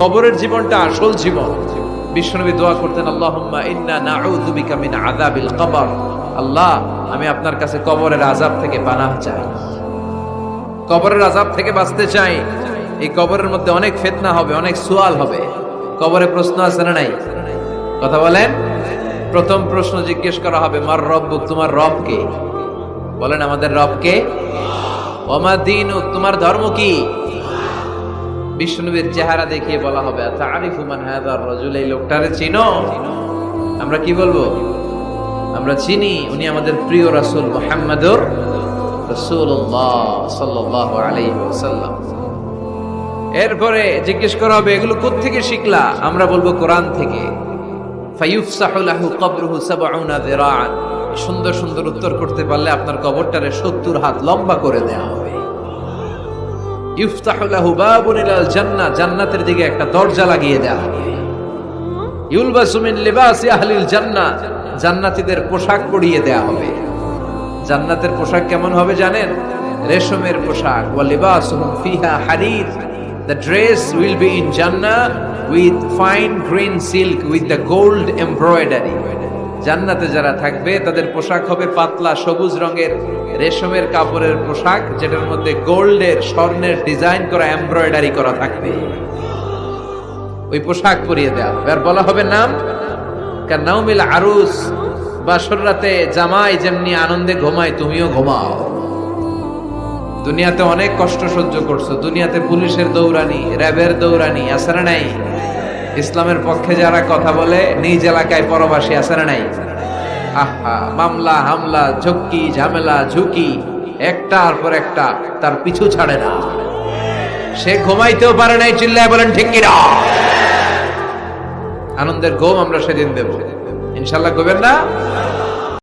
কবরের জীবনটা আসল জীবন। বিশ্বনবী দোয়া করতেন, আল্লাহুম্মা ইন্না নাউযু বিকা মিন আযাবিল কবর। আল্লাহ, আমি আপনার কাছে কবরের আযাব থেকে পানাহ চাই, কবরের আযাব থেকে বাঁচতে চাই। এই কবরের মধ্যে অনেক ফিতনা হবে, অনেক সুয়াল হবে। কবরে প্রশ্ন আছে না নাই? কথা বলেন। প্রথম প্রশ্ন জিজ্ঞেস করা হবে, মার রব্বুক, তোমার রব কে? বলেন, আমাদের রব কে? ওমা দীনুক, তোমার ধর্ম কি? বিষ্ণুবীর চেহারা দেখিয়ে বলা হবে, তারিফু মান হাযার রাজুল, এই লোকটারে চিনো? আমরা কি বলবো? আমরা চিনি, উনি আমাদের প্রিয় রাসূল মুহাম্মদুর রাসূলুল্লাহ সাল্লাল্লাহু আলাইহি ওয়াসাল্লাম। এরপরে জিজ্ঞেস করা হবে, এগুলো কোত্থেকে শিখলা? আমরা বলবো, কোরআন থেকে। ফায়ুফসাহু লাহু কবরুহু ৭০ যিরাআন। সুন্দর সুন্দর উত্তর করতে পারলে আপনার কবরটারে ৭০ হাত লম্বা করে দেয়া হবে। ইফতাহু লাহু বাবুন ইলাল জান্নাহ, জান্নাতের দিকে একটা দরজা লাগিয়ে দেয়া হবে। ইউলবাসু মিন লিবাসি আহলিল জান্নাহ, জান্নাতীদের পোশাক পরিয়ে দেয়া হবে। জান্নাতের পোশাক কেমন হবে জানেন? রেশমের পোশাক। ওয়া লিবাসুহুম ফিহা হারির, the dress will be in Jannah with fine green silk with the gold embroidery. জান্নাতে যারা থাকবে তাদের পোশাক হবে পাতলা সবুজ রঙের রেশমের কাপড়ের পোশাক, যেটার মধ্যে গোল্ডের, স্বর্ণের ডিজাইন করা, এমব্রয়ডারি করা থাকবে। ওই পোশাক পরিয়ে দেওয়া হবে। আর বলা হবে, নাম কান্নাউমিল আরুস, বাসর রাতে জামাই যেমনি আনন্দে ঘুমায় তুমিও ঘুমাও। দুনিয়াতে অনেক কষ্ট সহ্য করছো, দুনিয়াতে পুলিশের দৌড়ানি, র্যাবের দৌড়ানি, আছে না নাই? ইসলামের পক্ষে যারা কথা বলে নিজ এলাকায় পরবাসী, আছে না নাই? আহা, মামলা হামলা, ঝক্কি ঝামেলা ঝুঁকি একটার পর একটা, তার পিছু ছাড়ে না। সে ঘুমাইতেও পারে নাই, চিল্লায় বলেন ঠিক কিনা? আনন্দের ঘুম আমরা সেদিন দেব ইনশাল্লাহ। ঘুমেন না?